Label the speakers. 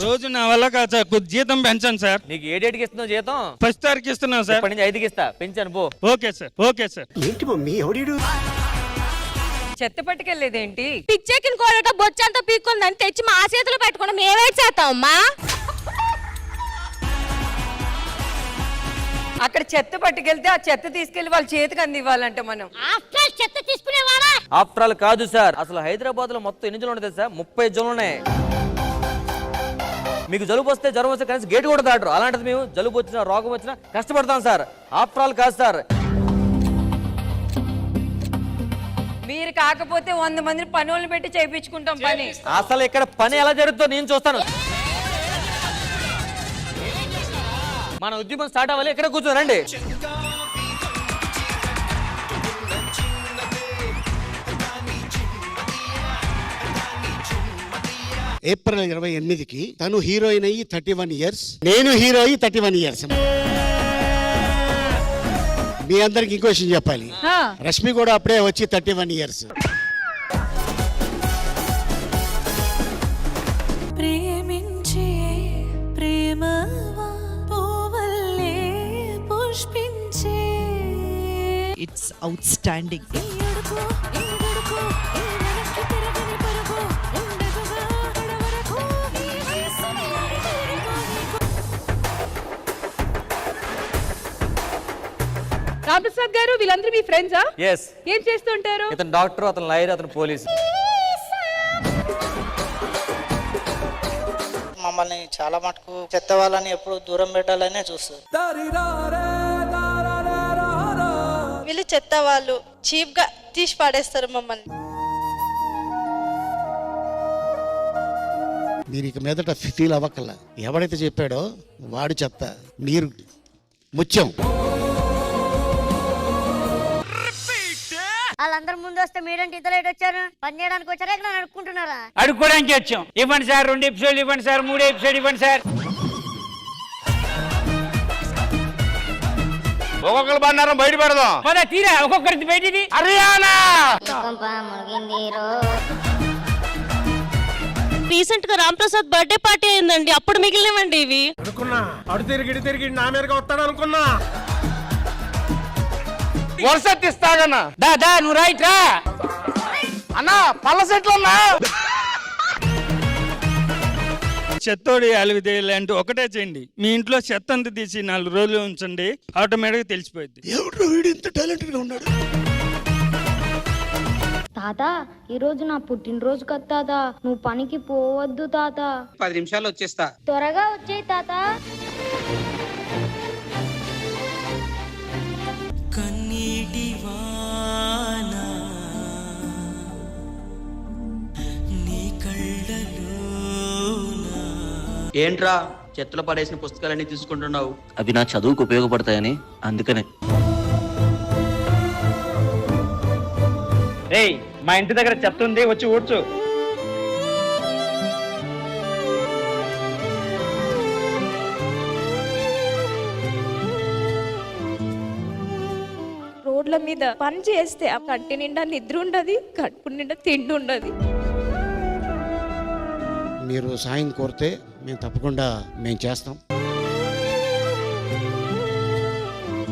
Speaker 1: రోజు నా వల్ల కాదు సార్, కొద్ది జీతం పెంచండి సార్.
Speaker 2: నీకు ఏ డేట్కి ఇస్తున్నావు జీతం?
Speaker 1: 1 తారీఖు ఇస్తున్నాను సార్.
Speaker 2: ఇప్పటి నుంచి 5కి ఇస్తా, పెంచాను పో.
Speaker 1: Okay sir, okay sir.
Speaker 3: ఏంటి మమ్మీ ఎవడీడు?
Speaker 4: చెత్త పట్టుకెళ్ళేదేంటి?
Speaker 5: పిచ్చెక్కిన కోడట బొచ్చంతా పీక్కుందని తెచ్చి మా చేతులు పెట్టుకుని మేమే చేస్తామమ్మా.
Speaker 4: అక్కడ చెత్త పట్టుకెళ్తే ఆ చెత్త తీసుకెళ్లి వాళ్ళ చేతికి అందివ్వాలంటే మనం
Speaker 5: చెత్త తీసుకునేవాడా?
Speaker 2: ఆఫ్టర్ ఆల్ కాదు సార్, అసలు హైదరాబాద్ లో మొత్తం ఎన్ని జోన్లు ఉంటాయి సార్? 30 జోన్లు ఉన్నాయి. మీకు జలుబు వస్తే జ్వరం వస్తే కనీసం గేటు కూడా దాటరు. అలాంటిది మేము జలుబు వచ్చినా రోగం వచ్చినా కష్టపడతాం సార్. ఆఫ్టర్ ఆల్ కాదు సార్.
Speaker 4: మీరు కాకపోతే 100 మందిని పనులను పెట్టి చేయించుకుంటాం పని.
Speaker 2: అసలు ఇక్కడ పని ఎలా జరుగుతుందో నేను చూస్తాను. మన ఉద్యమం స్టార్ట్ అవ్వాలి. ఎక్కడ కూర్చోనండి.
Speaker 3: ఏప్రిల్ 28కి తను హీరోయిన్ అయ్యి 31 ఇయర్స్, నేను హీరో అయ్యి 31 ఇయర్స్. మీ అందరికి ఇంకో విషయం చెప్పాలి, రష్మి కూడా అప్పుడే వచ్చి 31 ఇయర్స్.
Speaker 6: ప్రేమించే ప్రేమవా పోవల్లే పుష్పించే.
Speaker 7: It's outstanding.
Speaker 8: రామప్రసాద్ గారు, వీళ్ళందరూ మీ ఫ్రెండ్సా?
Speaker 2: yes.
Speaker 8: ఏం చేస్తుంటారు?
Speaker 2: ఇతను డాక్టర్, అతను లాయర్, అతను పోలీసు.
Speaker 9: మమ్మల్ని చాలా మటుకు చెత్త వాళ్ళని ఎప్పుడు దూరం పెట్టాలనే చూస్తారు.
Speaker 10: వీళ్ళు చెత్త వాళ్ళు చీప్ గా తీసి పాడేస్తారు మమ్మల్ని.
Speaker 3: మీరు ఇక మీదట ఫీల్ అవ్వకల్లా. ఎవడైతే చెప్పాడో వాడు చెత్త, మీరు ముత్యం.
Speaker 5: వాళ్ళందరూ ముందు వస్తే మీరేంటి ఇంత లేట్ వచ్చారు? పని చేయడానికి వచ్చారా ఇక్కడ అడుక్కుంటున్నారా?
Speaker 11: అడుక్కోడానికి వచ్చాం. ఇవ్వండి సార్, 2 ఎపిసోడ్లు ఇవ్వండి సార్, 3 ఎపిసోడ్ ఇవ్వండి సార్.
Speaker 1: ఒక్కొక్కరు బండారం బయట పెడదాం.
Speaker 11: పద తీరా, ఒక్కొక్కరిది బయటిది. హర్యానా
Speaker 5: రీసెంట్ గా రామప్రసాద్ బర్త్డే పార్టీ అయిందండి, అప్పుడు మిగిలినవండి ఇవి.
Speaker 1: అనుకున్నా అడు తిరిగి నా మీదగా వస్తాడు అనుకున్నా. వరుస తీస్తాగన్నా.
Speaker 11: దా నువ్వు రైట్ రా
Speaker 1: అన్నా, పళ్ళ సెట్లు ఉన్నా. చెత్తోడి అలివిదే లాంటి ఒకటే చేయండి. మీ ఇంట్లో చెత్త అంతా తీసి 4 రోజులు ఉంచండి, ఆటోమేటిక్గా తెలిసిపోయింది.
Speaker 3: ఎవడో వీడు ఇంత టాలెంటెడ్ గా ఉన్నాడు.
Speaker 5: తాత, ఈ రోజు నా పుట్టినరోజు కదా తాత, నువ్వు పనికి పోవద్దు తాత.
Speaker 11: 10 నిమిషాలు వచ్చేస్తా.
Speaker 5: త్వరగా వచ్చేయి తాత.
Speaker 6: కన్నీటి వాన నీ కళ్ళలోన.
Speaker 9: ఏంట్రా చెత్తలో పడేసిన పుస్తకాలన్నీ తీసుకుంటున్నావు?
Speaker 2: అవి నా చదువుకు ఉపయోగపడతాయని, అందుకనే.
Speaker 11: ఏయ్, మా ఇంటి దగ్గర చెత్త ఉంది, వచ్చి ఊడ్చు.
Speaker 8: రోడ్ల మీద పని చేస్తే ఆ కంటి నిండా నిద్ర ఉండదు, కడుపు నిండా తిండి ఉండదు.
Speaker 3: మీరు సాయం కోరితే మేము తప్పకుండా చేస్తాం.